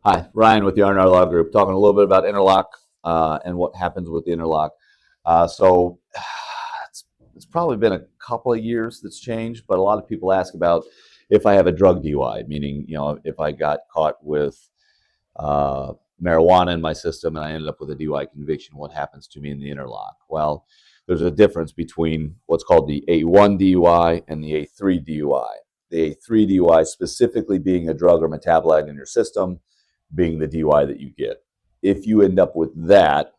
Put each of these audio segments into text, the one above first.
Hi, Ryan with the R&R Law Group, talking a little bit about interlock and what happens with the interlock. So it's, it's probably been a couple of years that's changed, but a lot of people ask about if I have a drug DUI, meaning, if I got caught with uh, marijuana in my system and I ended up with a DUI conviction, what happens to me in the interlock? Well, there's a difference between what's called the A1 DUI and the A3 DUI. The A3 DUI specifically being a drug or metabolite in your system, being the DUI that you get. If you end up with that,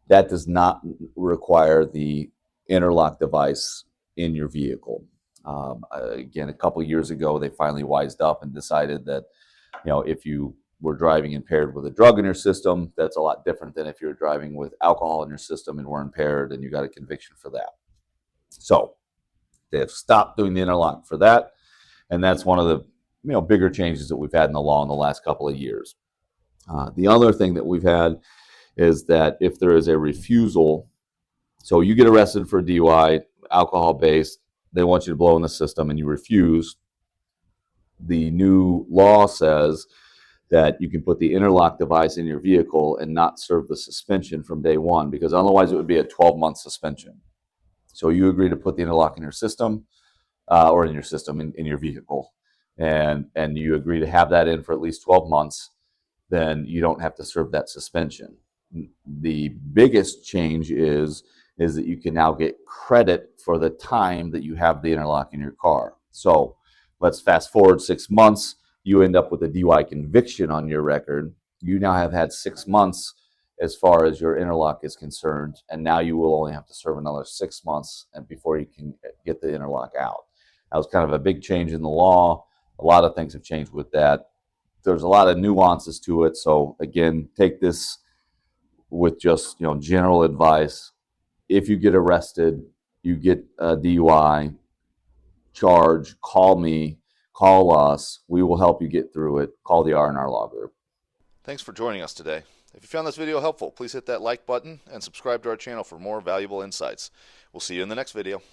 that does not require the interlock device in your vehicle. Again, a couple of years ago, they finally wised up and decided that if you were driving impaired with a drug in your system, that's a lot different than if you're driving with alcohol in your system and were impaired and you got a conviction for that. So they have stopped doing the interlock for that, and that's one of the bigger changes that we've had in the law in the last couple of years. The other thing that we've had is that if there is a refusal, so you get arrested for DUI, alcohol based, they want you to blow in the system and you refuse, the new law says that you can put the interlock device in your vehicle and not serve the suspension from day one, because otherwise it would be a 12-month suspension. So you agree to put the interlock in your system, or in your system in your vehicle, and you agree to have that in for at least 12 months, then you don't have to serve that suspension. The biggest change is that you can now get credit for the time that you have the interlock in your car. So let's fast forward 6 months. You end up with a DUI conviction on your record. You now have had 6 months as far as your interlock is concerned, and now you will only have to serve another 6 months and before you can get the interlock out. That was kind of a big change in the law. A lot of things have changed with that. There's a lot of nuances to it. So again, take this with just general advice. If you get arrested, you get a DUI charge, call me, call us. We will help you get through it. Call the R&R Law Group. Thanks for joining us today. If you found this video helpful, please hit that like button and subscribe to our channel for more valuable insights. We'll see you in the next video.